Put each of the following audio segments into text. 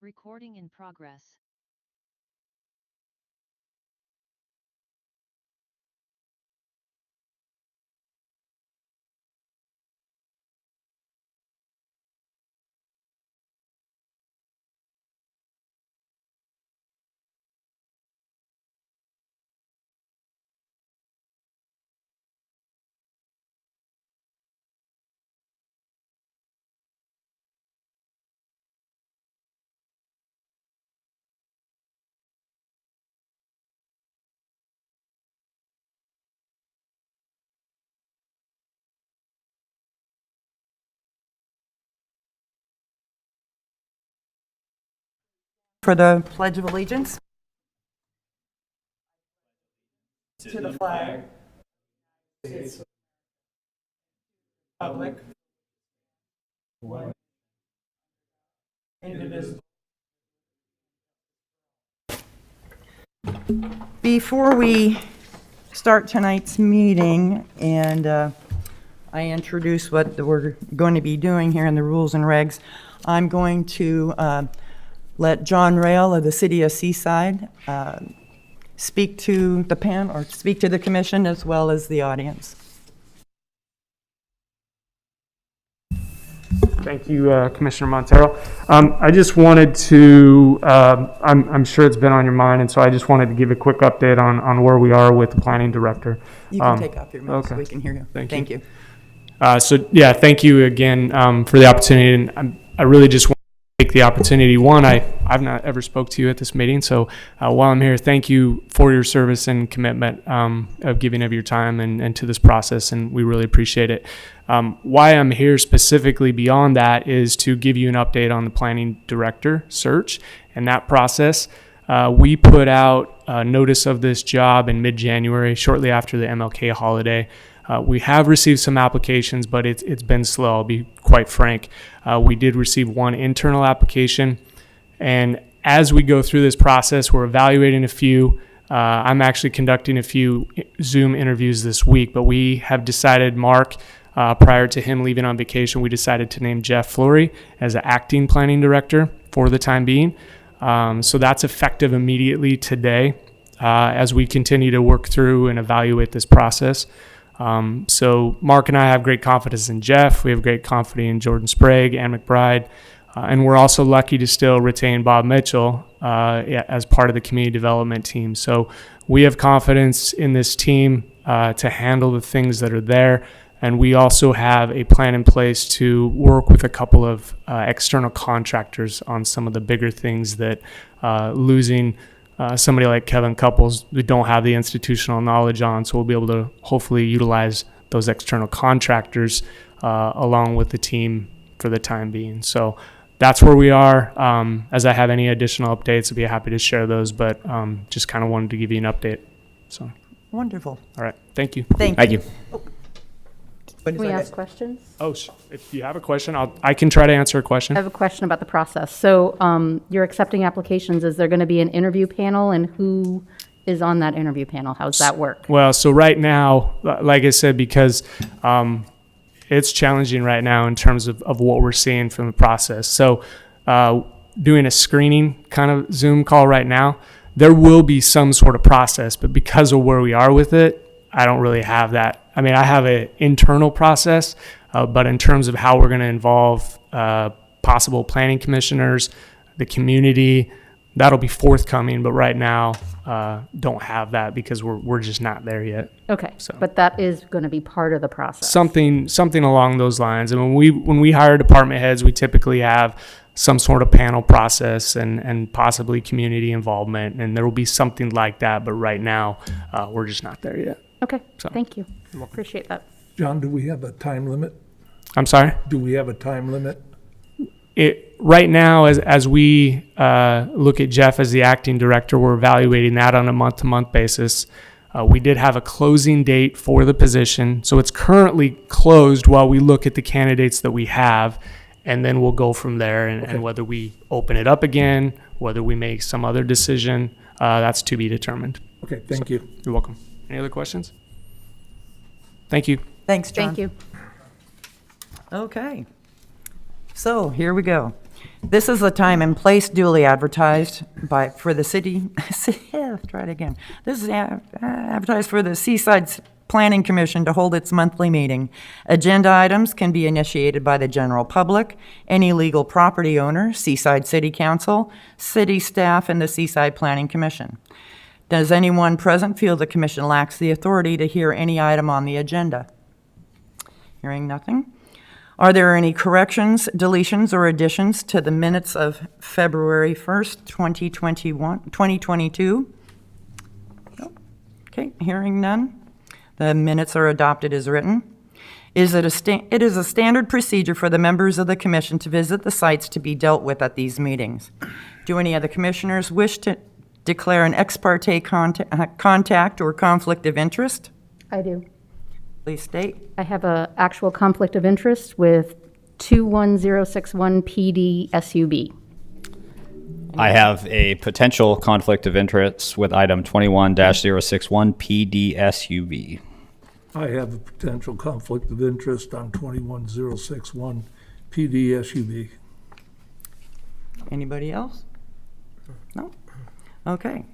Recording in progress. For the Pledge of Allegiance. To the flag. Republic. Indivisible. Before we start tonight's meeting and I introduce what we're going to be doing here in the rules and regs, I'm going to let John Rail of the City of Seaside speak to the panel or speak to the commission as well as the audience. Thank you, Commissioner Montero. I just wanted to, I'm sure it's been on your mind, and so I just wanted to give a quick update on where we are with the planning director. You can take off your mask okay. so we can hear you. Thank you. So yeah, thank you again for the opportunity, and I really just want to take the opportunity. One, I've not ever spoke to you at this meeting, so while I'm here, thank you for your service and commitment of giving of your time and to this process, and we really appreciate it. Why I'm here specifically beyond that is to give you an update on the planning director search and that process. We put out a notice of this job in mid-January, shortly after the MLK holiday. We have received some applications, but it's been slow, I'll be quite frank. We did receive one internal application, and as we go through this process, we're evaluating a few. I'm actually conducting a few Zoom interviews this week, but we have decided, Mark, prior to him leaving on vacation, we decided to name Jeff Flory as the acting planning director for the time being. So that's effective immediately today as we continue to work through and evaluate this process. So Mark and I have great confidence in Jeff. We have great confidence in Jordan Sprague and McBride. And we're also lucky to still retain Bob Mitchell as part of the community development team. So we have confidence in this team to handle the things that are there. And we also have a plan in place to work with a couple of external contractors on some of the bigger things that losing somebody like Kevin Couples, we don't have the institutional knowledge on, so we'll be able to hopefully utilize those external contractors along with the team for the time being. So that's where we are. As I have any additional updates, I'd be happy to share those, but just kind of wanted to give you an update. So Wonderful. all right, thank you. Thank you. Can we ask questions? Oh, if you have a question, I can try to answer a question. I have a question about the process. So you're accepting applications. Is there going to be an interview panel, and who is on that interview panel? How does that work? Well, so right now, like I said, because it's challenging right now in terms of what we're seeing from the process. So doing a screening kind of Zoom call right now, there will be some sort of process, but because of where we are with it, I don't really have that. I mean, I have an internal process, but in terms of how we're going to involve possible planning commissioners, the community, that'll be forthcoming. But right now, don't have that because we're just not there yet. Okay, So. but that is going to be part of the process. Something along those lines. And when we hire department heads, we typically have some sort of panel process and possibly community involvement, and there will be something like that. But right now, we're just not there yet. Okay, So. thank you. Appreciate that. John, do we have a time limit? I'm sorry? Do we have a time limit? Right now, as we look at Jeff as the acting director, we're evaluating that on a month-to-month basis. We did have a closing date for the position, so it's currently closed while we look at the candidates that we have, and then we'll go from there. And whether we open it up again, whether we make some other decision, that's to be determined. Okay, thank you. You're welcome. Any other questions? Thank you. Thanks, John. Thank you. Okay. So here we go. This is the time and place duly advertised for the city, try it again. This is advertised for the Seaside Planning Commission to hold its monthly meeting. Agenda items can be initiated by the general public, any legal property owner, Seaside City Council, city staff, and the Seaside Planning Commission. Does anyone present feel the commission lacks the authority to hear any item on the agenda? Hearing nothing. Are there any corrections, deletions, or additions to the minutes of February 1st, 2022? No. Okay, hearing none. The minutes are adopted as written. It is a standard procedure for the members of the commission to visit the sites to be dealt with at these meetings. Do any of the commissioners wish to declare an ex parte contact or conflict of interest? I do. Please state. I have a actual conflict of interest with 21061 PD SUB. I have a potential conflict of interest with item 21-061 PDSUV. I have a potential conflict of interest on 21061 PDSUB. Anybody else? No? Okay.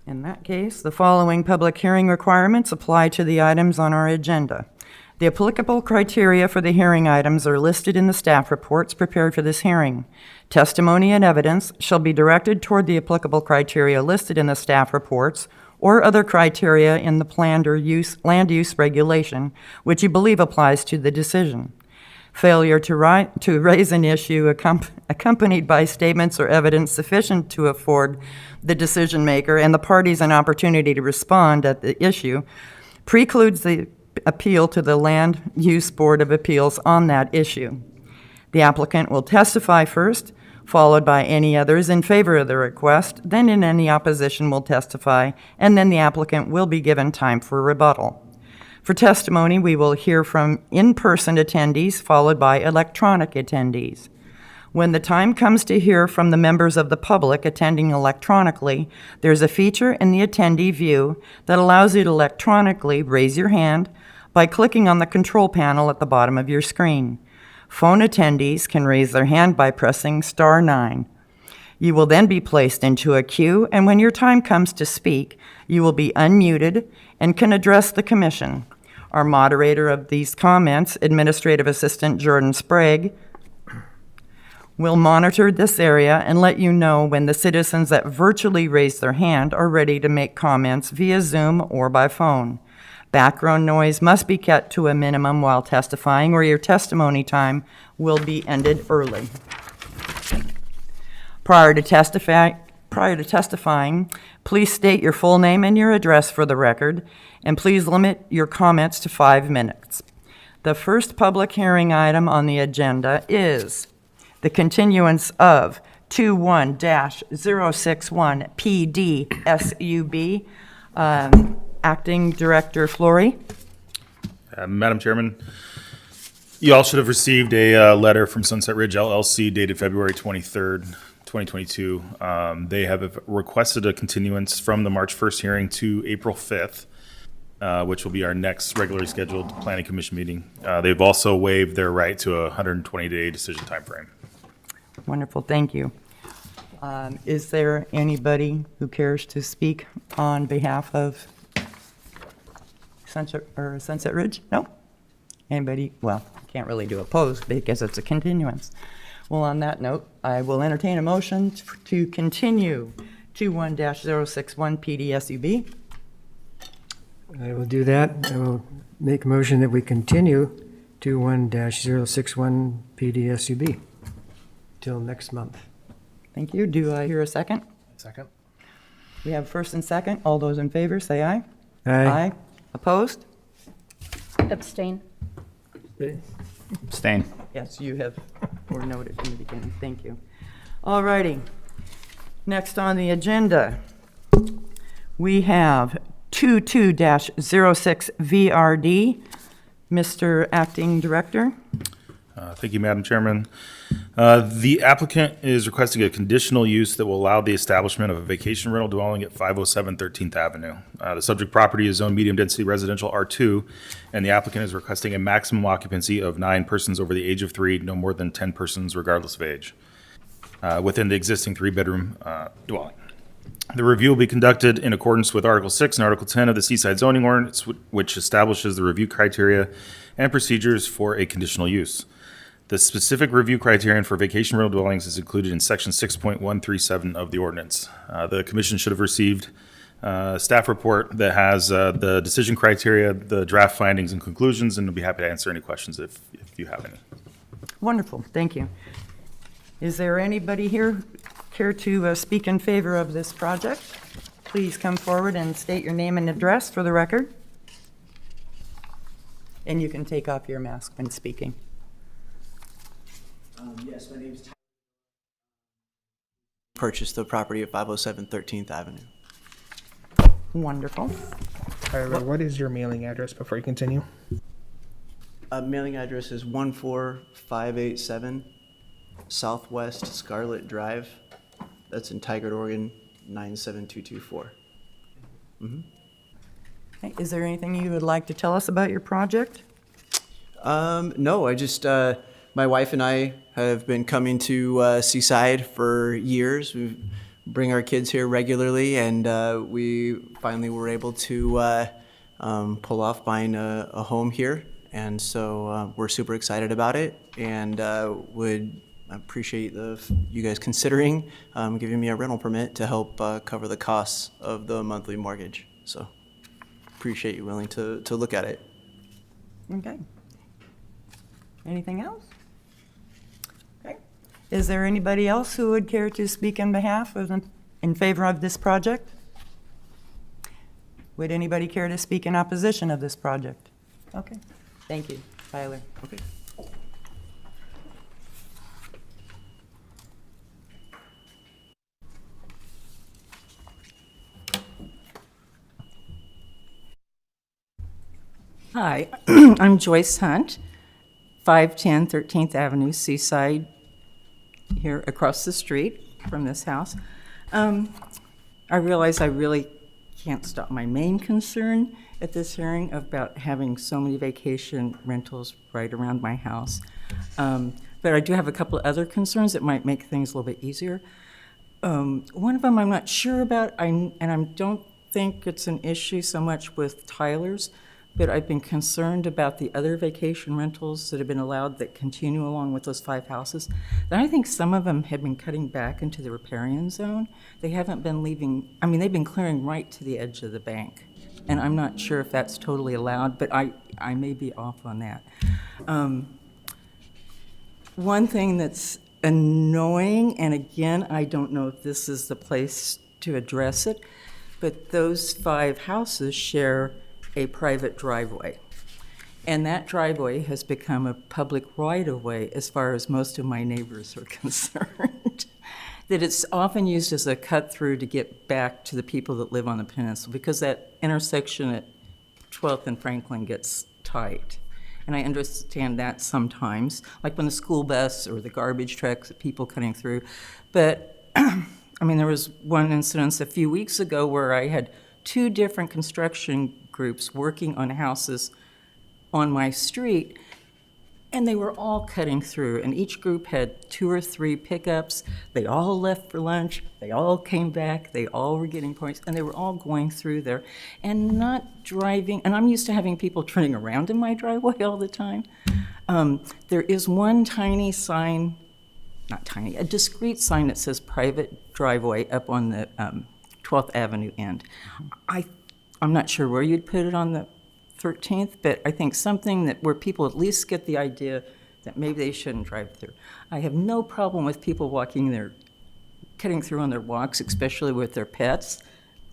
In that case, the following public hearing requirements apply to the items on our agenda. The applicable criteria for the hearing items are listed in the staff reports prepared for this hearing. Testimony and evidence shall be directed toward the applicable criteria listed in the staff reports or other criteria in the planned or land use regulation, which you believe applies to the decision. Failure to raise an issue accompanied by statements or evidence sufficient to afford the decision maker and the parties an opportunity to respond at the issue precludes the appeal to the Land Use Board of Appeals on that issue. The applicant will testify first, followed by any others in favor of the request, then in any opposition will testify, and then the applicant will be given time for rebuttal. For testimony, we will hear from in-person attendees, followed by electronic attendees. When the time comes to hear from the members of the public attending electronically, there's a feature in the attendee view that allows you to electronically raise your hand by clicking on the control panel at the bottom of your screen. Phone attendees can raise their hand by pressing *9. You will then be placed into a queue, and when your time comes to speak, you will be unmuted and can address the commission. Our moderator of these comments, Administrative Assistant Jordan Sprague, will monitor this area and let you know when the citizens that virtually raise their hand are ready to make comments via Zoom or by phone. Background noise must be kept to a minimum while testifying, or your testimony time will be ended early. Prior to testifying, please state your full name and your address for the record, and please limit your comments to 5 minutes. The first public hearing item on the agenda is the continuance of 21-061 PDSUB. Acting Director Flory. Madam Chairman, you all should have received a letter from Sunset Ridge LLC dated February 23rd, 2022. They have requested a continuance from the March 1st hearing to April 5th, which will be our next regularly scheduled Planning Commission meeting. They've also waived their right to a 120-day decision timeframe. Wonderful, thank you. Is there anybody who cares to speak on behalf of Sunset Ridge? No? Anybody? Well, can't really do opposed because it's a continuance. Well, on that note, I will entertain a motion to continue 21-061 PDSUB. I will do that. I will make a motion that we continue 21-061 PDSUB till next month. Thank you. Do I hear a second? Second. We have first and second. All those in favor, say aye. Aye. Opposed? Abstain. Abstain. Yes, you have, were noted in the beginning. Thank you. All righty. Next on the agenda, we have 22-06 VRD. Mr. Acting Director. Thank you, Madam Chairman. The applicant is requesting a conditional use that will allow the establishment of a vacation rental dwelling at 507 13th Avenue. The subject property is zoned medium-density residential R2, and the applicant is requesting a maximum occupancy of 9 persons over the age of 3, no more than 10 persons regardless of age, within the existing 3-bedroom dwelling. The review will be conducted in accordance with Article 6 and Article 10 of the Seaside zoning ordinance, which establishes the review criteria and procedures for a conditional use. The specific review criterion for vacation rental dwellings is included in Section 6.137 of the ordinance. The commission should have received a staff report that has the decision criteria, the draft findings and conclusions, and we'll be happy to answer any questions if you have any. Wonderful, thank you. Is there anybody here care to speak in favor of this project? Please come forward and state your name and address for the record. And you can take off your mask when speaking. Yes, my name is Tyler. Purchased the property at 507 13th Avenue. Wonderful. Tyler, what is your mailing address before you continue? Mailing address is 14587 Southwest Scarlet Drive. That's in Tigard, Oregon, 97224. Okay, is there anything you would like to tell us about your project? No, I just, my wife and I have been coming to Seaside for years. We bring our kids here regularly, and we finally were able to pull off buying a home here. And so we're super excited about it, and would appreciate you guys considering giving me a rental permit to help cover the costs of the monthly mortgage. So appreciate you willing to look at it. Okay. Anything else? Okay. Is there anybody else who would care to speak in behalf of, in favor of this project? Would anybody care to speak in opposition of this project? Okay. Thank you, Tyler. Okay. Hi, I'm Joyce Hunt, 510 13th Avenue, Seaside, here across the street from this house. I realize I really can't stop my main concern at this hearing about having so many vacation rentals right around my house. But I do have a couple of other concerns that might make things a little bit easier. One of them I'm not sure about, and I don't think it's an issue so much with Tyler's, but I've been concerned about the other vacation rentals that have been allowed that continue along with those 5 houses. And I think some of them have been cutting back into the riparian zone. They haven't been leaving, I mean, they've been clearing right to the edge of the bank. And I'm not sure if that's totally allowed, but I may be off on that. One thing that's annoying, and again, I don't know if this is the place to address it, but those 5 houses share a private driveway. And that driveway has become a public right-of-way as far as most of my neighbors are concerned. That it's often used as a cut-through to get back to the people that live on the peninsula, because that intersection at 12th and Franklin gets tight. And I understand that sometimes, like when the school bus or the garbage trucks, people cutting through. But, I mean, there was one incident a few weeks ago where I had 2 different construction groups working on houses on my street, and they were all cutting through, and each group had 2 or 3 pickups. They all left for lunch, they all came back, they all were getting points, and they were all going through there and not driving. And I'm used to having people turning around in my driveway all the time. There is one tiny sign, not tiny, a discrete sign that says private driveway up on the 12th Avenue end. I'm not sure where you'd put it on the 13th, but I think something that where people at least get the idea that maybe they shouldn't drive through. I have no problem with people cutting through on their walks, especially with their pets.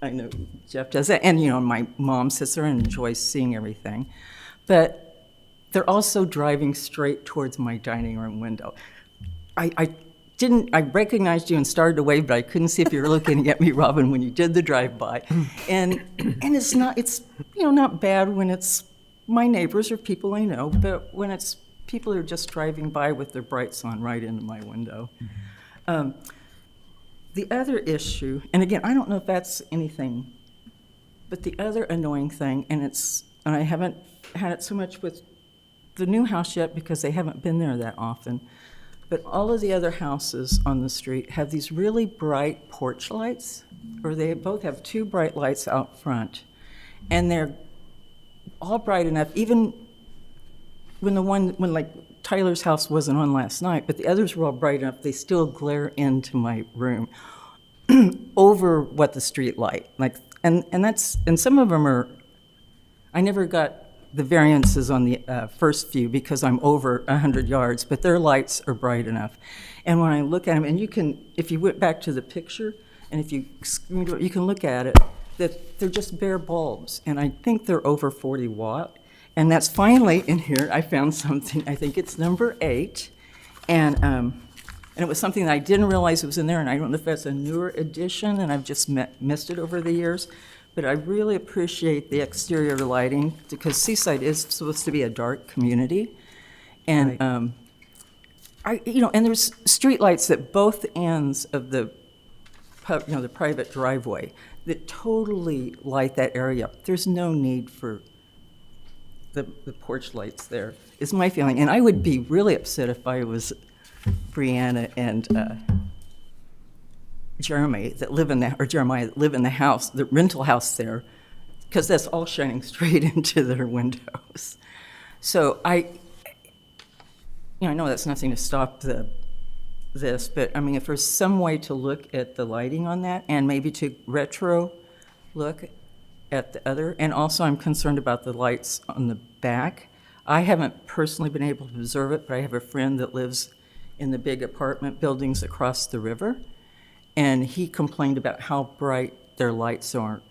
I know Jeff does that, and my mom sits there and enjoys seeing everything. But they're also driving straight towards my dining room window. I recognized you and started to wave, but I couldn't see if you were looking at me, Robin, when you did the drive-by. And it's not bad when it's my neighbors or people I know, but when it's people are just driving by with their brights on right into my window. The other issue, and again, I don't know if that's anything, but the other annoying thing, and I haven't had it so much with the new house yet because they haven't been there that often, but all of the other houses on the street have these really bright porch lights, or they both have two bright lights out front, and they're all bright enough, even when like Tyler's house wasn't on last night, but the others were all bright enough, they still glare into my room over what the street light, and some of them are, I never got the variances on the first few because I'm over 100 yards, but their lights are bright enough. And when I look at them, and you can, if you went back to the picture, and if you can look at it, that they're just bare bulbs, and I think they're over 40 watt. And that's finally in here, I found something, I think it's number 8, and it was something that I didn't realize was in there, and I don't know if that's a newer addition, and I've just missed it over the years. But I really appreciate the exterior lighting because Seaside is supposed to be a dark community, and and there's streetlights at both ends of the private driveway that totally light that area up. There's no need for the porch lights there, is my feeling. And I would be really upset if I was Brianna and Jeremiah that live in the house, the rental house there, because that's all shining straight into their windows. So I know that's nothing to stop this, but I mean, if there's some way to look at the lighting on that and maybe to retro look at the other, and also I'm concerned about the lights on the back. I haven't personally been able to observe it, but I have a friend that lives in the big apartment buildings across the river, and he complained about how bright their lights are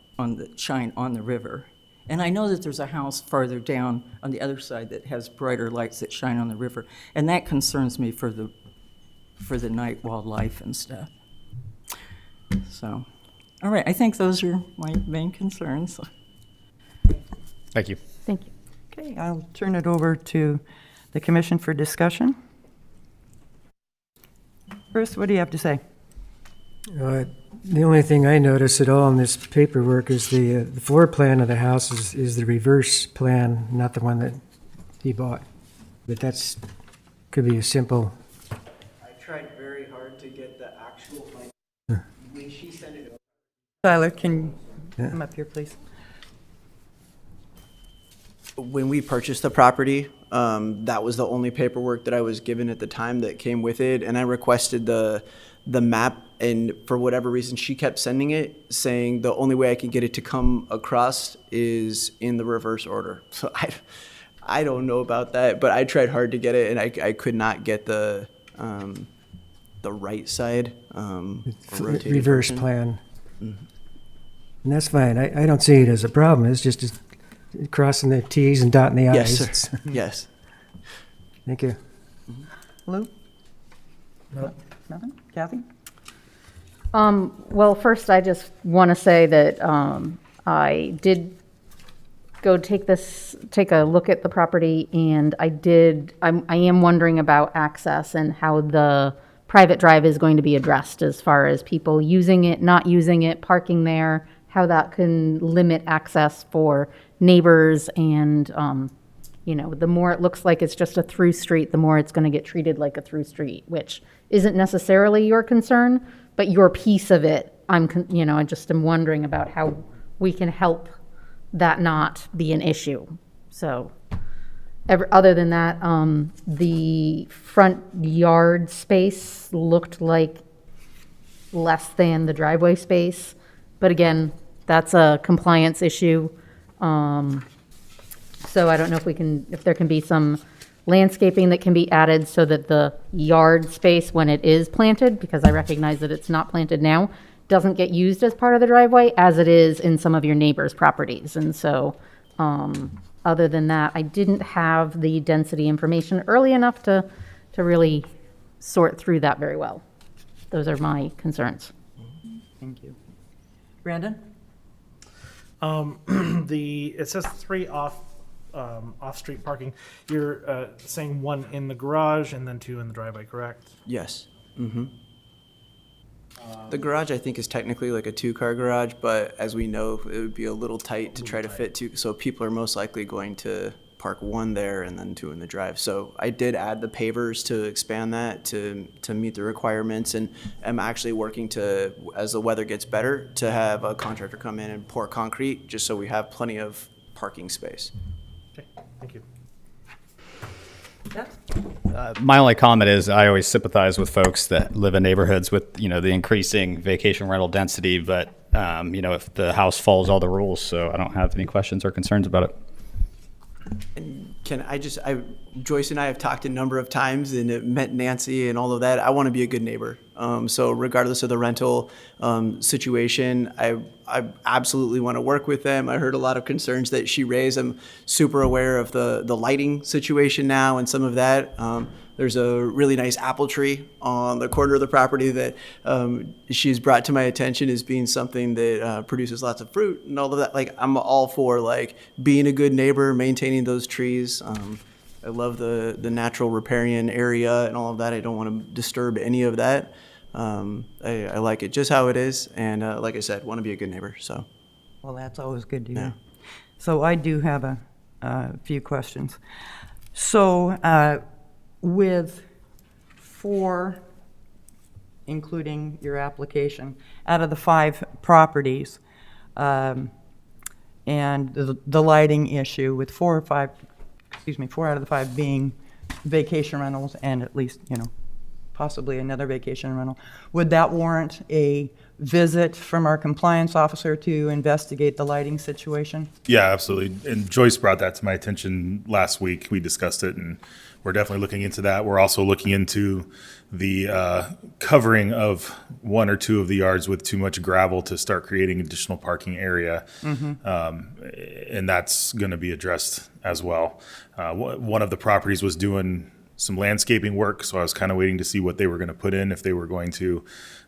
shine on the river. And I know that there's a house farther down on the other side that has brighter lights that shine on the river, and that concerns me for the night wildlife and stuff. So, all right, I think those are my main concerns. Thank you. Thank you. Okay, I'll turn it over to the commission for discussion. Chris, what do you have to say? The only thing I notice at all in this paperwork is the floor plan of the house is the reverse plan, not the one that he bought. But could be a simple. I tried very hard to get the actual, when she sent it over. Tyler, can you come up here, please? When we purchased the property, that was the only paperwork that I was given at the time that came with it, and I requested the map, and for whatever reason she kept sending it, saying the only way I can get it to come across is in the reverse order. So I don't know about that, but I tried hard to get it, and I could not get the right side rotated reverse version. plan. Mm-hmm. And that's fine. I don't see it as a problem. It's just crossing the T's and dotting the I's. Yes, sir. Yes. Thank you. Lou? No. Nothing? Kathy? Well, first, I just want to say that I did go take a look at the property, and I am wondering about access and how the private drive is going to be addressed as far as people using it, not using it, parking there, how that can limit access for neighbors, and the more it looks like it's just a through street, the more it's going to get treated like a through street, which isn't necessarily your concern, but your piece of it, I just am wondering about how we can help that not be an issue. So, other than that, the front yard space looked like less than the driveway space, but again, that's a compliance issue. So I don't know if there can be some landscaping that can be added so that the yard space, when it is planted, because I recognize that it's not planted now, doesn't get used as part of the driveway as it is in some of your neighbors' properties. And so, other than that, I didn't have the density information early enough to really sort through that very well. Those are my concerns. Thank you. Brandon? It says 3 off off-street parking. You're saying one in the garage and then two in the driveway, correct? Yes. The garage, I think, is technically like a two-car garage, but as we know, it would be a little tight to try to fit two. So people are most likely going to park one there and then two in the drive. So I did add the pavers to expand that to meet the requirements, and I'm actually working to, as the weather gets better, to have a contractor come in and pour concrete just so we have plenty of parking space. Okay, thank you. My only comment is I always sympathize with folks that live in neighborhoods with, the increasing vacation rental density, but, if the house follows all the rules, so I don't have any questions or concerns about it. Joyce and I have talked a number of times and it met Nancy and all of that. I want to be a good neighbor. So regardless of the rental situation, I absolutely want to work with them. I heard a lot of concerns that she raised. I'm super aware of the lighting situation now and some of that. There's a really nice apple tree on the corner of the property that she's brought to my attention as being something that produces lots of fruit and all of that. Like, I'm all for being a good neighbor, maintaining those trees. I love the natural riparian area and all of that. I don't want to disturb any of that. I like it just how it is, and like I said, want to be a good neighbor. So, Well, that's always good to hear. Yeah. So I do have a few questions. So with 4, including your application, out of the 5 properties, and the lighting issue with 4 out of the 5 being vacation rentals and at least, possibly another vacation rental, would that warrant a visit from our compliance officer to investigate the lighting situation? Yeah, absolutely. And Joyce brought that to my attention last week. We discussed it, and we're definitely looking into that. We're also looking into the covering of 1 or 2 of the yards with too much gravel to start creating additional parking area. And that's going to be addressed as well. One of the properties was doing some landscaping work, so I was kind of waiting to see what they were going to put in, if they were going to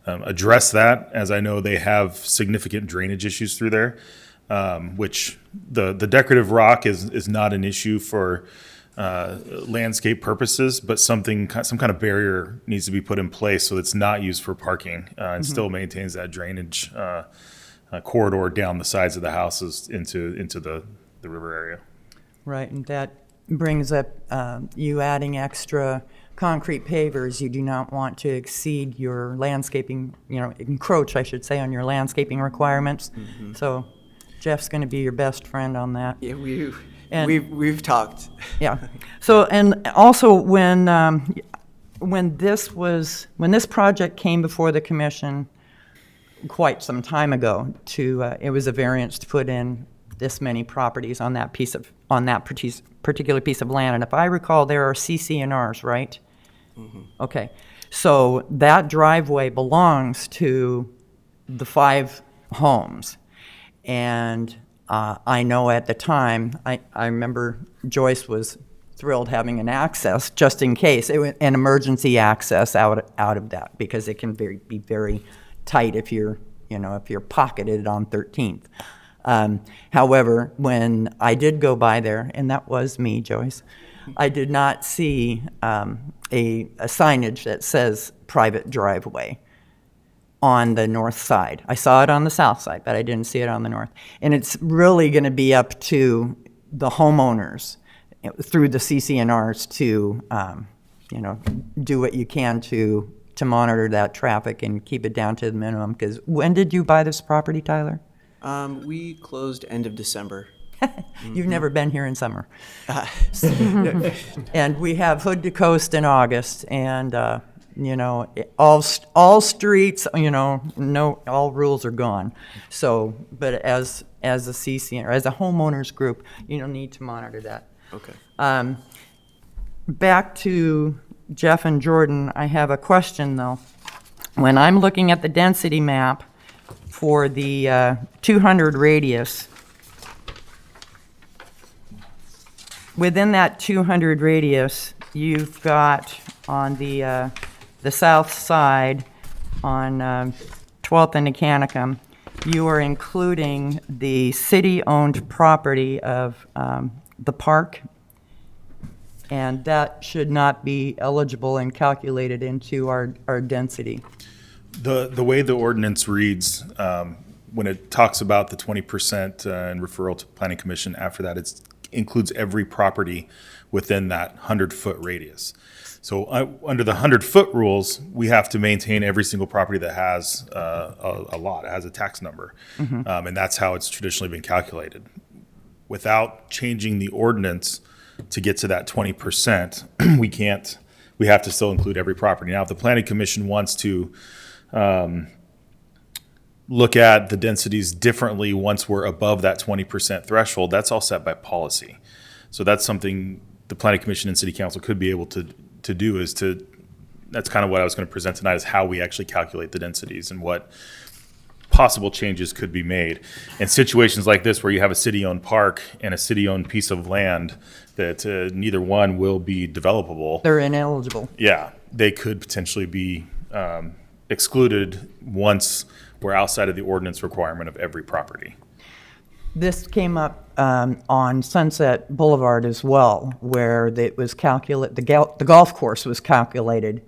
address that, as I know they have significant drainage issues through there, which the decorative rock is not an issue for landscape purposes, but some kind of barrier needs to be put in place so it's not used for parking and still maintains that drainage corridor down the sides of the houses into the river area. Right, and that brings up you adding extra concrete pavers. You do not want to exceed your landscaping, encroach, I should say, on your landscaping requirements. So Jeff's going to be your best friend on that. Yeah, we've talked. Yeah. So, and also when this project came before the commission quite some time ago, it was a variance to put in this many properties on that particular piece of land. And if I recall, there are CC&Rs, right? Okay. So that driveway belongs to the 5 homes. And I know at the time, I remember Joyce was thrilled having an access just in case, an emergency access out of that, because it can be very tight if you're pocketed on 13th. However, when I did go by there, and that was me, Joyce, I did not see a signage that says private driveway on the north side. I saw it on the south side, but I didn't see it on the north. And it's really going to be up to the homeowners through the CC&Rs to, do what you can to monitor that traffic and keep it down to the minimum. Because when did you buy this property, Tyler? We closed end of December. You've never been here in summer. And we have hood to coast in August, and all streets, all rules are gone. So, but as a CC or as a homeowners group, need to monitor that. Okay. Back to Jeff and Jordan, I have a question though. When I'm looking at the density map for the 200 radius, within that 200 radius, you've got on the south side on 12th and Nicanicum, you are including the city-owned property of the park, and that should not be eligible and calculated into our density. The way the ordinance reads, when it talks about the 20% and referral to planning commission, after that, it includes every property within that 100-foot radius. So under the 100-foot rules, we have to maintain every single property that has a lot, it has a tax number. And that's how it's traditionally been calculated. Without changing the ordinance to get to that 20%, we have to still include every property. Now, if the planning commission wants to look at the densities differently once we're above that 20% threshold, that's all set by policy. So that's something the planning commission and city council could be able to do that's kind of what I was going to present tonight, is how we actually calculate the densities and what possible changes could be made. In situations like this where you have a city-owned park and a city-owned piece of land that neither one will be developable. They're ineligible. Yeah, they could potentially be excluded once we're outside of the ordinance requirement of every property. This came up on Sunset Boulevard as well, where it was the golf course was calculated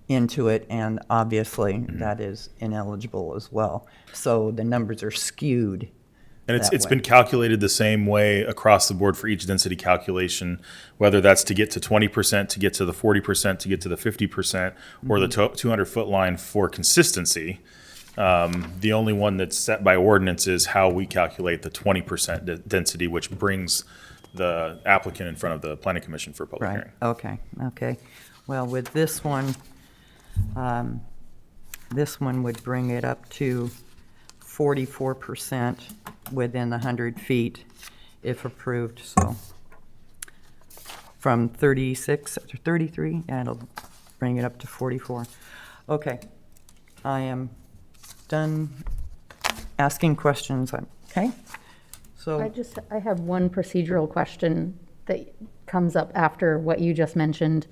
into it, and obviously that is ineligible as well. So the numbers are skewed. And it's been calculated the same way across the board for each density calculation, whether that's to get to 20%, to get to the 40%, to get to the 50%, or the 200-foot line for consistency. The only one that's set by ordinance is how we calculate the 20% density, which brings the applicant in front of the planning commission for a public Right, hearing. okay. Well, with this one would bring it up to 44% within the 100 feet if approved, so from 36 to 33, yeah, it'll bring it up to 44. Okay, I am done asking questions, okay? So, I have one procedural question that comes up after what you just mentioned.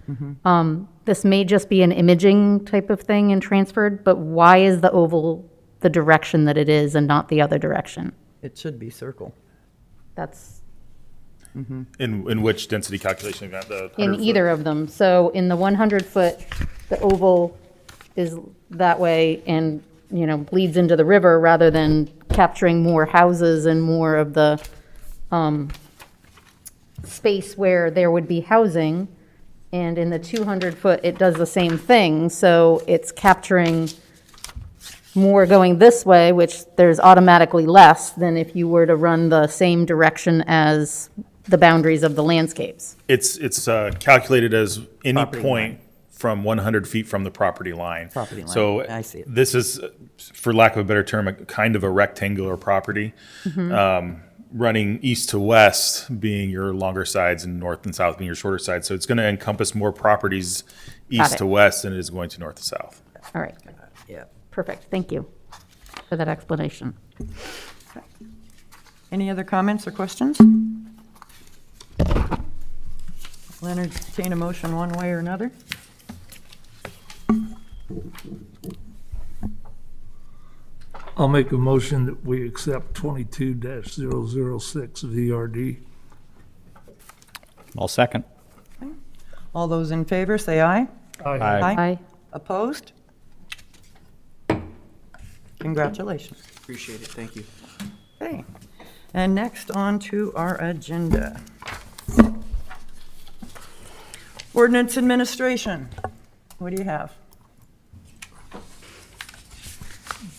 This may just be an imaging type of thing and transferred, but why is the oval the direction that it is and not the other direction? it should be circle. That's In which density calculation? The 100 in foot? either of them. So in the 100-foot, the oval is that way and, bleeds into the river rather than capturing more houses and more of the space where there would be housing. And in the 200-foot, it does the same thing. So it's capturing more going this way, which there's automatically less than if you were to run the same direction as the boundaries of the landscapes. It's calculated as any Property point line. from 100 feet from the property line. Property line, So I see it. this is, for lack of a better term, a kind of a rectangular property. Running east to west being your longer sides and north and south being your shorter sides. So it's going to encompass more properties east it. to west than it is going to north to south. All right, Yeah. perfect. Thank you for that explanation. Any other comments or questions? I'll entertain a motion one way or another. I'll make a motion that we accept 22-006 VRD. I'll second. All those in favor, say aye. Aye. Opposed? Congratulations. Appreciate it. Thank you. Okay. And next on to our agenda. Ordinance administration. What do you have?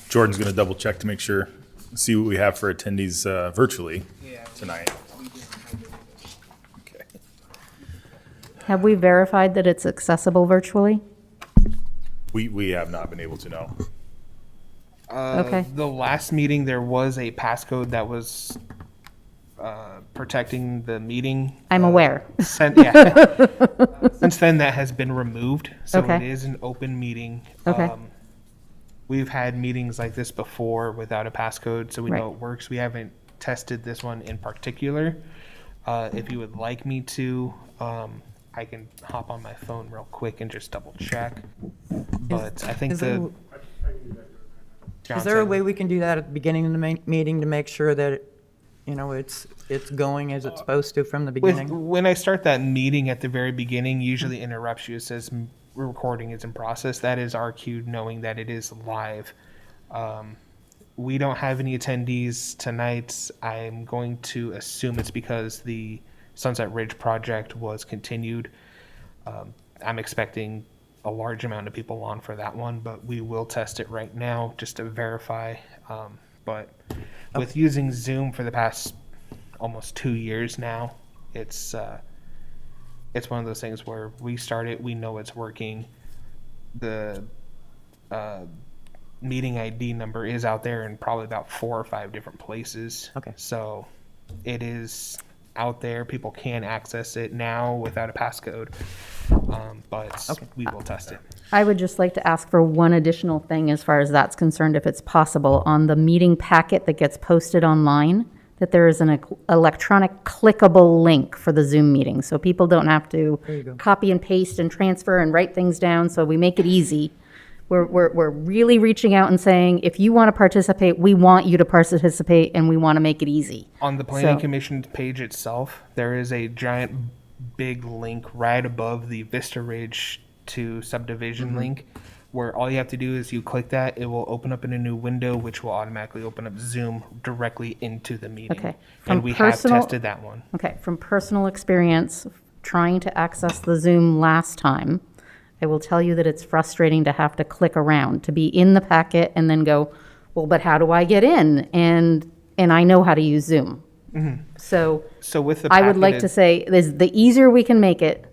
Jordan's going to double check to make sure, see what we have for attendees virtually tonight. Okay. Have we verified that it's accessible virtually? We have not been able to know. Okay. The last meeting, there was a passcode that was protecting the meeting. I'm aware. Since then, that has been removed, so Okay. it is an open meeting. Okay. We've had meetings like this before without a passcode, so we know Right. it works. We haven't tested this one in particular. If you would like me to, I can hop on my phone real quick and just double check. But I think Is there, John is there a said- way we can do that at the beginning of the meeting to make sure that it's going as it's supposed to from the beginning? When I start that meeting at the very beginning, usually interrupts you. It says recording is in process. That is our cue, knowing that it is live. We don't have any attendees tonight. I'm going to assume it's because the Sunset Ridge project was continued. I'm expecting a large amount of people on for that one, but we will test it right now just to verify. But with using Zoom for the past almost 2 years now, it's one of those things where we start it, we know it's working. The meeting ID number is out there in probably about 4 or 5 different places. Okay. So it is out there. People can access it now without a passcode, but we will test it. I would just like to ask for one additional thing as far as that's concerned, if it's possible, on the meeting packet that gets posted online, that there is an electronic clickable link for the Zoom meeting, so people don't have to copy and paste and transfer and write things down, so we make it easy. We're really reaching out and saying, if you want to participate, we want you to participate, and we want to make it easy. On the Planning Commission page itself, there is a giant big link right above the Vista Ridge to subdivision link, where all you have to do is you click that, it will open up in a new window, which will automatically open up Zoom directly into the meeting. Okay. And we have tested that one. Okay, from personal experience, trying to access the Zoom last time, I will tell you that it's frustrating to have to click around, to be in the packet and then go, well, but how do I get in? And I know how to use Zoom. So with the I would like to packeted- say, the easier we can make it,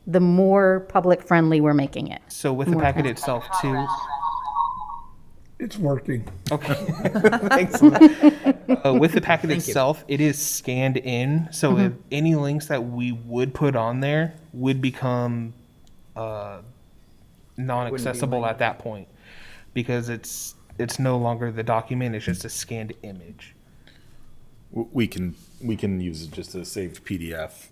the more public friendly we're making it. So with the packet itself too. It's working. Okay. Thanks. With the packet itself, it is scanned in. So if any links that we would put on there would become non-accessible at that point, because it's no longer the document, it's just a scanned image. We can use it just a saved PDF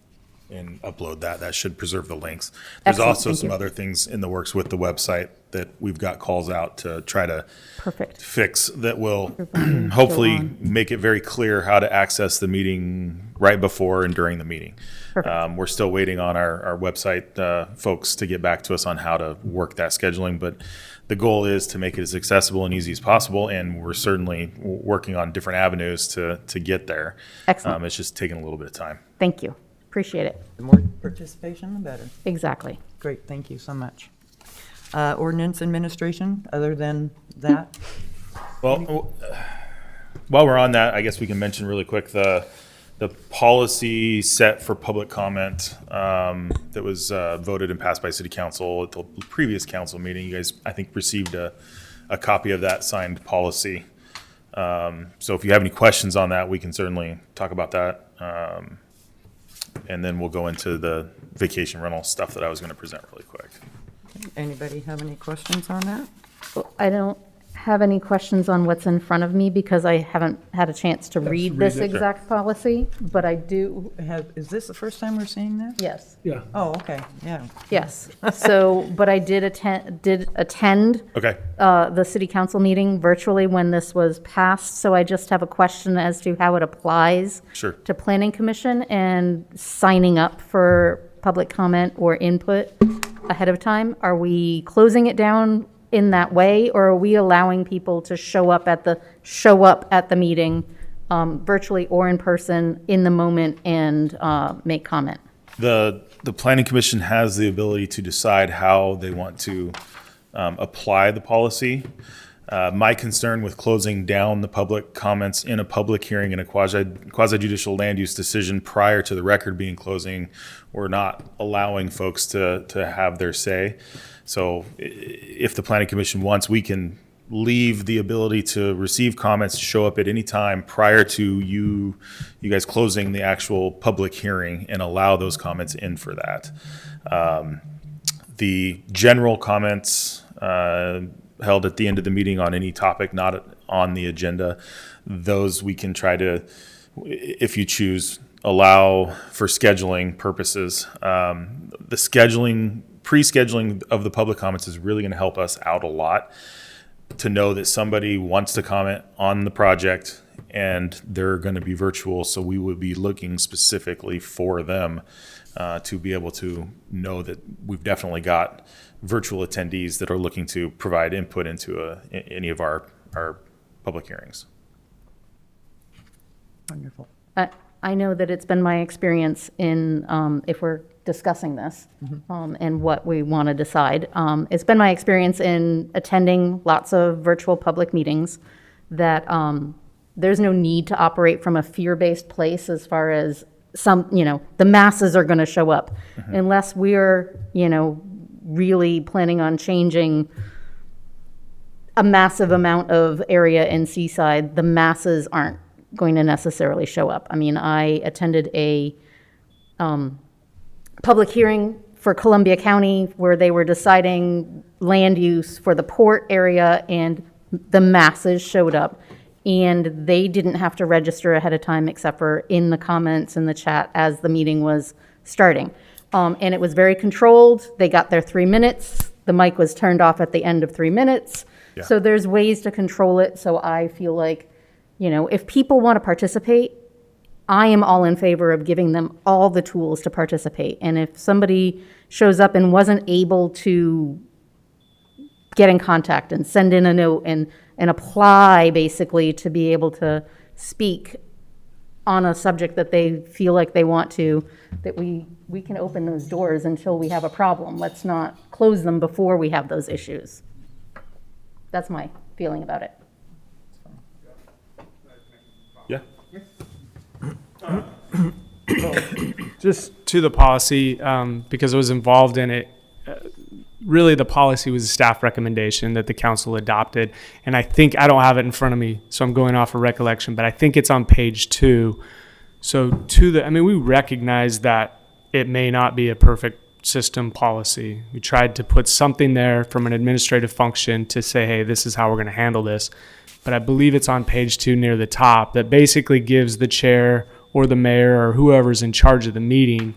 and upload that. That should preserve the links. There's Excellent, also thank some you. other things in the works with the website that we've got calls out to try to Perfect. fix that will hopefully make it very clear how to access the meeting right before and during the meeting. Perfect. We're still waiting on our website folks to get back to us on how to work that scheduling, but the goal is to make it as accessible and easy as possible, and we're certainly working on different avenues to get there. Excellent. It's just taking a little bit of time. Thank you. Appreciate it. The more participation, the better. Exactly. Great, thank you so much. Ordinance administration, other than that? Well, while we're on that, I guess we can mention really quick the policy set for public comment that was voted and passed by City Council at the previous council meeting. You guys, I think, received a copy of that signed policy. So if you have any questions on that, we can certainly talk about that. And then we'll go into the vacation rental stuff that I was going to present really quick. Anybody have any questions on that? Well, I don't have any questions on what's in front of me because I haven't had a chance to read this exact policy, but I do, Is this the first time we're seeing that? yes, Yeah. Oh, okay, yeah. yes. So, but I did attend Okay. the city council meeting virtually when this was passed, so I just have a question as to how it applies Sure. to planning commission and signing up for public comment or input ahead of time. Are we closing it down in that way, or are we allowing people to show up at the meeting, virtually or in person, in the moment and make comment? The planning commission has the ability to decide how they want to apply the policy. My concern with closing down the public comments in a public hearing in a quasi judicial land use decision prior to the record being closing, or not allowing folks to have their say. So if the planning commission wants, we can leave the ability to receive comments, show up at any time prior to you guys closing the actual public hearing, and allow those comments in for that. The general comments held at the end of the meeting on any topic not on the agenda, those we can try to, if you choose, allow for scheduling purposes. The pre-scheduling of the public comments is really going to help us out a lot to know that somebody wants to comment on the project and they're going to be virtual. So we would be looking specifically for them to be able to know that we've definitely got virtual attendees that are looking to provide input into any of our public hearings. Wonderful. I know that it's been my experience in, if we're discussing this and what we want to decide, it's been my experience in attending lots of virtual public meetings that there's no need to operate from a fear-based place as far as the masses are going to show up. Unless we're, really planning on changing a massive amount of area in Seaside, the masses aren't going to necessarily show up. I mean, I attended a public hearing for Columbia County where they were deciding land use for the port area, and the masses showed up. And they didn't have to register ahead of time except for in the comments in the chat as the meeting was starting. And it was very controlled. They got their 3 minutes. The mic was turned off at the end of 3 minutes. Yeah. So there's ways to control it. So I feel like, if people want to participate, I am all in favor of giving them all the tools to participate. And if somebody shows up and wasn't able to get in contact and send in a note and apply basically to be able to speak on a subject that they feel like they want to, that we can open those doors until we have a problem. Let's not close them before we have those issues. That's my feeling about it. Yeah. Just to the policy, because I was involved in it, really the policy was a staff recommendation that the council adopted. And I think, I don't have it in front of me, so I'm going off of recollection, but I think it's on page 2. So we recognize that it may not be a perfect system policy. We tried to put something there from an administrative function to say, hey, this is how we're going to handle this. But I believe it's on page 2 near the top that basically gives the chair or the mayor or whoever's in charge of the meeting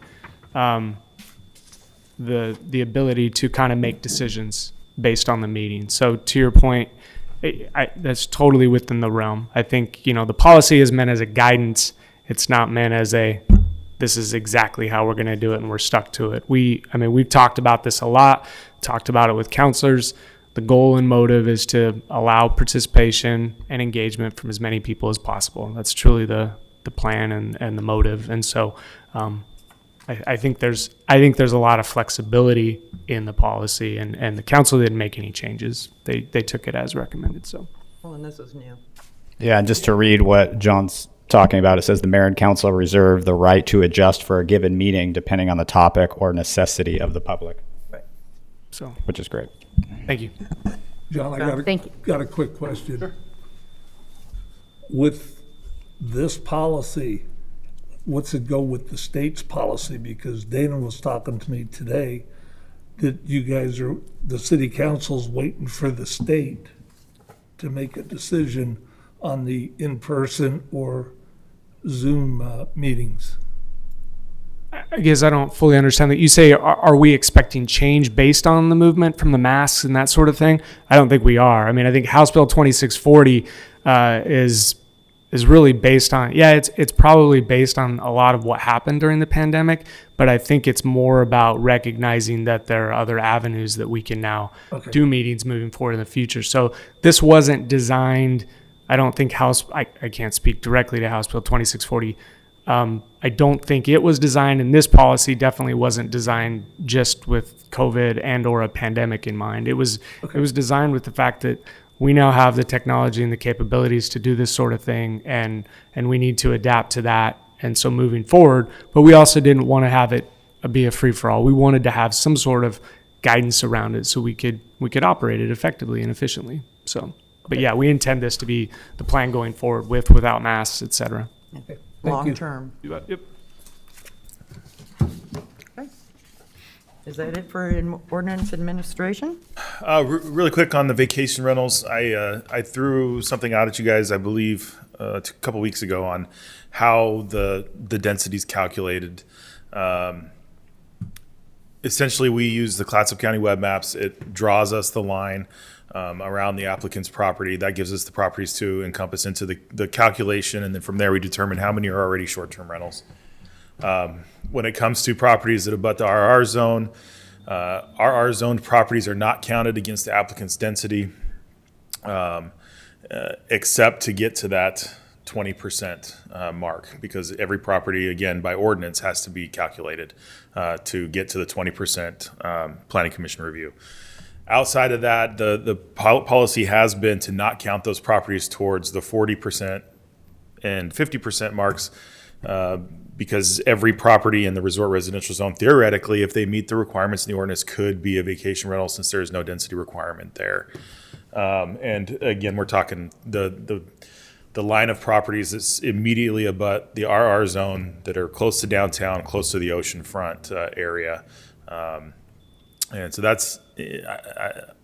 the ability to kind of make decisions based on the meeting. So to your point, that's totally within the realm. I think, the policy is meant as a guidance. It's not meant as this is exactly how we're going to do it and we're stuck to it. We've talked about this a lot, talked about it with counselors. The goal and motive is to allow participation and engagement from as many people as possible. That's truly the plan and the motive. And so I think there's a lot of flexibility in the policy, and the council didn't make any changes. They took it as recommended. So. Well, and this is new. Yeah, and just to read what John's talking about, it says the mayor and council reserve the right to adjust for a given meeting depending on the topic or necessity of the public. Right. So, Which is great. thank you. John, Thank you. got a quick question. Sure. With this policy, what's it go with the state's policy? Because Dana was talking to me today that you guys the city council's waiting for the state to make a decision on the in-person or Zoom meetings. I guess I don't fully understand that. You say, are we expecting change based on the movement from the masks and that sort of thing? I don't think we are. I think House Bill 2640 is really based on, it's probably based on a lot of what happened during the pandemic, but I think it's more about recognizing that there are other avenues that we can now do meetings moving forward in the future. So this wasn't designed, I don't think I can't speak directly to House Bill 2640. I don't think it was designed, and this policy definitely wasn't designed just with COVID and or a pandemic in mind. It was designed with the fact that we now have the technology and the capabilities to do this sort of thing, and we need to adapt to that. And so moving forward, but we also didn't want to have it be a free-for-all. We wanted to have some sort of guidance around it so we could operate it effectively and efficiently. So, but yeah, we intend this to be the plan going forward without masks, et cetera. Okay. Long term. Yep. Is that it for ordinance administration? Really quick on the vacation rentals, I threw something out at you guys, I believe, a couple weeks ago on how the density is calculated. Essentially, we use the Clatsop County web maps. It draws us the line around the applicant's property. That gives us the properties to encompass into the calculation, and then from there we determine how many are already short-term rentals. When it comes to properties that abut the RR zone, RR zoned properties are not counted against the applicant's density, except to get to that 20% mark, because every property, again, by ordinance, has to be calculated to get to the 20% planning commission review. Outside of that, the policy has been to not count those properties towards the 40% and 50% marks, because every property in the resort residential zone, theoretically, if they meet the requirements in the ordinance, could be a vacation rental, since there is no density requirement there. And again, we're talking the line of properties that's immediately abut the RR zone, that are close to downtown, close to the oceanfront area. And so that's, if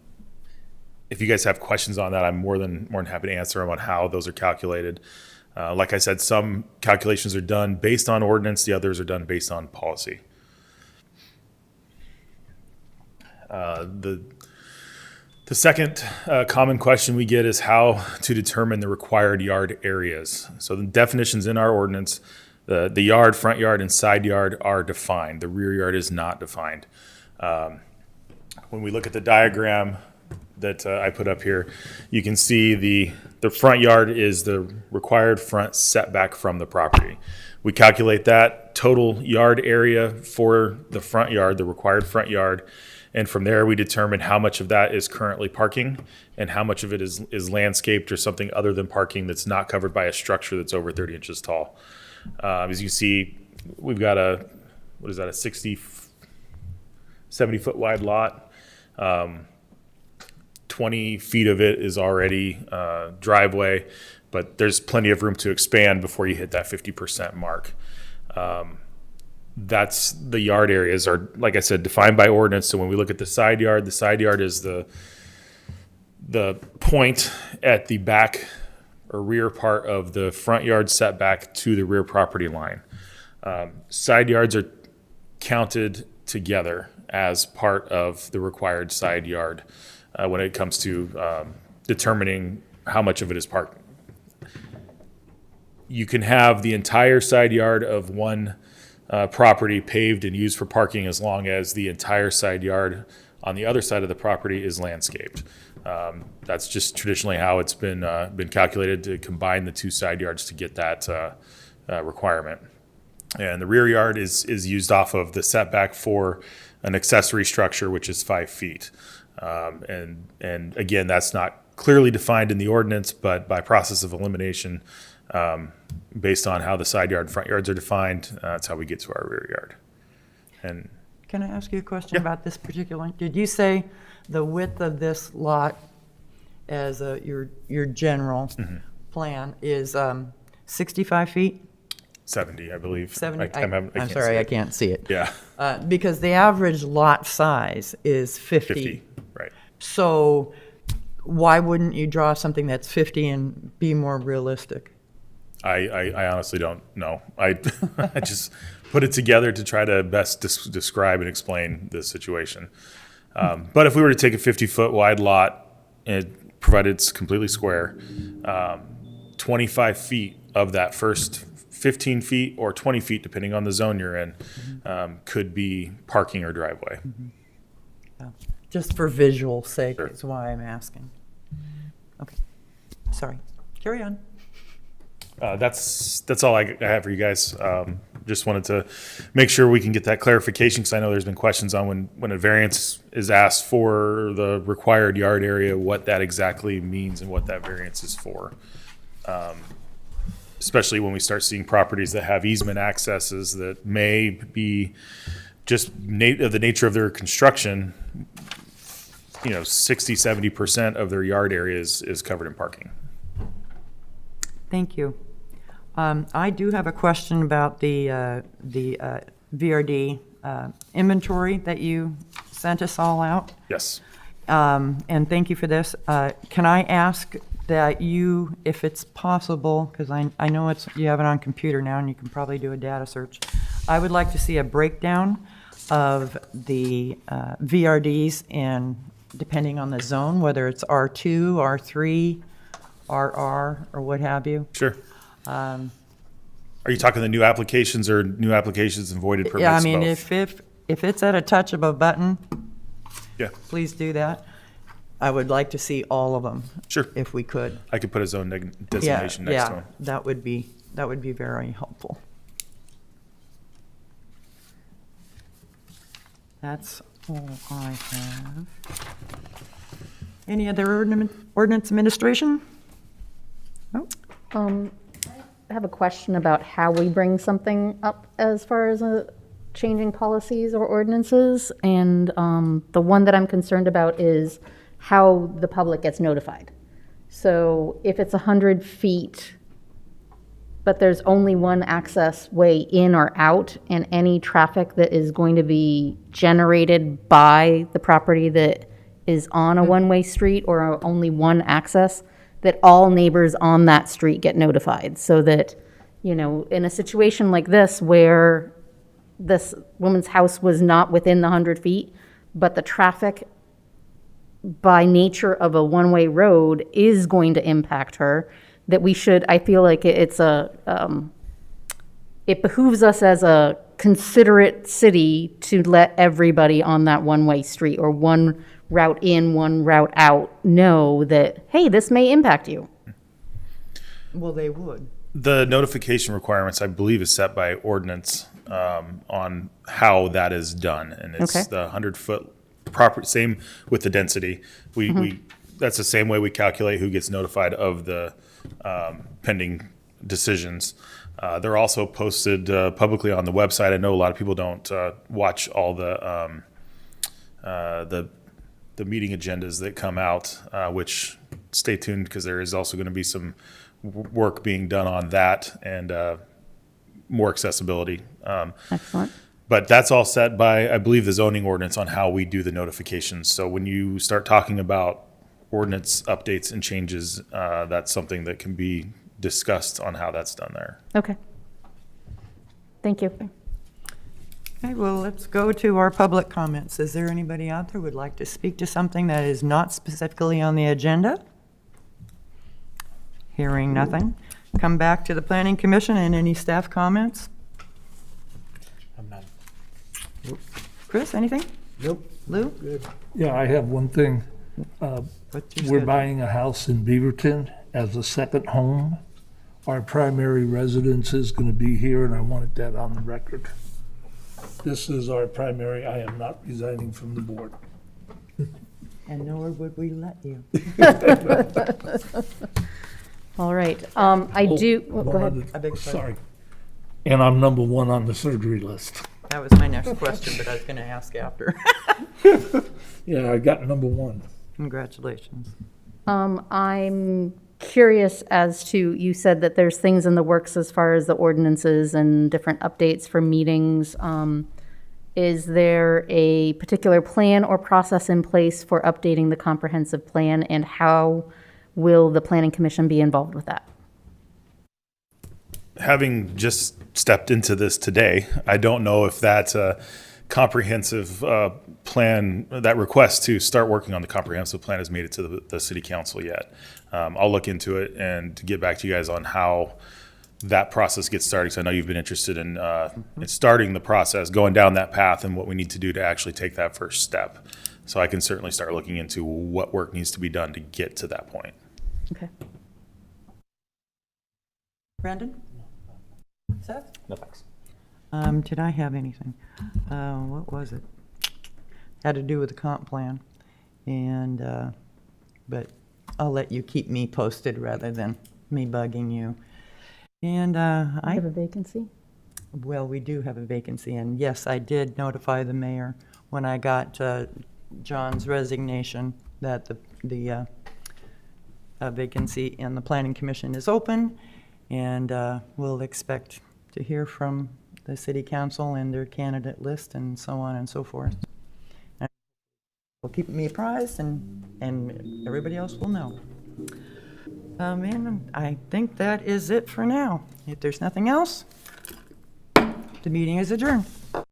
you guys have questions on that, I'm more than happy to answer them on how those are calculated. Like I said, some calculations are done based on ordinance, the others are done based on policy. The second common question we get is how to determine the required yard areas. So the definitions in our ordinance, the yard, front yard, and side yard are defined. The rear yard is not defined. When we look at the diagram that I put up here, you can see the front yard is the required front setback from the property. We calculate that total yard area for the front yard, the required front yard, and from there we determine how much of that is currently parking and how much of it is landscaped or something other than parking that's not covered by a structure that's over 30 inches tall. As you see, we've got a 70 foot wide lot. 20 feet of it is already driveway, but there's plenty of room to expand before you hit that 50% mark. That's the yard areas are, like I said, defined by ordinance. So when we look at the side yard is the point at the back or rear part of the front yard setback to the rear property line. Side yards are counted together as part of the required side yard when it comes to determining how much of it is parked. You can have the entire side yard of one property paved and used for parking as long as the entire side yard on the other side of the property is landscaped. That's just traditionally how it's been calculated, to combine the two side yards to get that requirement. And the rear yard is used off of the setback for an accessory structure, which is 5 feet. And again, that's not clearly defined in the ordinance, but by process of elimination, based on how the side yard and front yards are defined, that's how we get to our rear yard. And Can I ask you a question about this particular? Did you say the width of this lot as your general plan is 65 feet? 70, I believe. 70? I'm sorry, I can't see it. Yeah. Because the average lot size is 50. 50, right. So why wouldn't you draw something that's 50 and be more realistic? I honestly don't know. I just put it together to try to best describe and explain the situation. But if we were to take a 50-foot wide lot, and provided it's completely square, 25 feet of that first 15 feet or 20 feet, depending on the zone you're in, could be parking or driveway. Just for visual sake Sure. is why I'm asking. Okay, sorry. Carry on. That's all I have for you guys. Just wanted to make sure we can get that clarification, because I know there's been questions on when a variance is asked for the required yard area, what that exactly means and what that variance is for. Especially when we start seeing properties that have easement accesses that may be just of the nature of their construction, 60, 70% of their yard area is covered in parking. Thank you. I do have a question about the VRD inventory that you sent us all out. Yes. And thank you for this. Can I ask that you, if it's possible, because I know you have it on computer now and you can probably do a data search, I would like to see a breakdown of the VRDs in depending on the zone, whether it's R2, R3, RR, or what have you. Sure. Are you talking the new applications or new applications and voided permits? Yeah, I mean, both? if it's at a touch of a button, Yeah, please do that. I would like to see all of them, sure. if we could. I could put a zone Yeah, designation next to yeah, them. that would be very helpful. That's all I have. Any other ordinance administration? Oh, I have a question about how we bring something up as far as changing policies or ordinances. And the one that I'm concerned about is how the public gets notified. So if it's 100 feet, but there's only one access way in or out, and any traffic that is going to be generated by the property that is on a one-way street or only one access, that all neighbors on that street get notified, so that, you know, in a situation like this where this woman's house was not within the 100 feet, but the traffic by nature of a one-way road is going to impact her, that we should, I feel like it behooves us as a considerate city to let everybody on that one-way street or one route in, one route out know that, hey, this may impact you. well, they would. The notification requirements, I believe, is set by ordinance on how that is done. And it's Okay. the 100-foot property, same with the density. We that's the same way we calculate who gets notified of the pending decisions. They're also posted publicly on the website. I know a lot of people don't watch all the meeting agendas that come out, which stay tuned because there is also going to be some work being done on that and more accessibility. Excellent. But that's all set by, I believe, the zoning ordinance on how we do the notifications. So when you start talking about ordinance updates and changes, that's something that can be discussed on how that's done there. Okay. Thank you. Okay, well, let's go to our public comments. Is there anybody out there who would like to speak to something that is not specifically on the agenda? Hearing nothing. Come back to the Planning Commission and any staff comments? I'm not. Chris, anything? Nope. Lou? Yeah, I have one thing. What's your We're schedule? buying a house in Beaverton as a second home. Our primary residence is going to be here, and I wanted that on the record. This is our primary, I am not resigning from the board. And nor would we let you. All right. I do, go One ahead. other- I beg your pardon? Sorry. And I'm number one on the surgery list. That was my next question, but I was going to ask after. Yeah, I got number one. Congratulations. I'm curious as to, you said that there's things in the works as far as the ordinances and different updates for meetings. Is there a particular plan or process in place for updating the comprehensive plan, and how will the Planning Commission be involved with that? Having just stepped into this today, I don't know if that's a comprehensive plan, that request to start working on the comprehensive plan has made it to the city council yet. I'll look into it and get back to you guys on how that process gets started, because I know you've been interested in starting the process, going down that path, and what we need to do to actually take that first step. So I can certainly start looking into what work needs to be done to get to that point. Okay. Brandon? Seth? No thanks. Did I have anything? What was it? Had to do with the comp plan. And, but I'll let you keep me posted rather than me bugging you. And I have a vacancy. well, we do have a vacancy, and yes, I did notify the mayor when I got John's resignation that the vacancy in the planning commission is open, and we'll expect to hear from the city council and their candidate list and so on and so forth. And will keep me apprised, and everybody else will know. And I think that is it for now. If there's nothing else, the meeting is adjourned.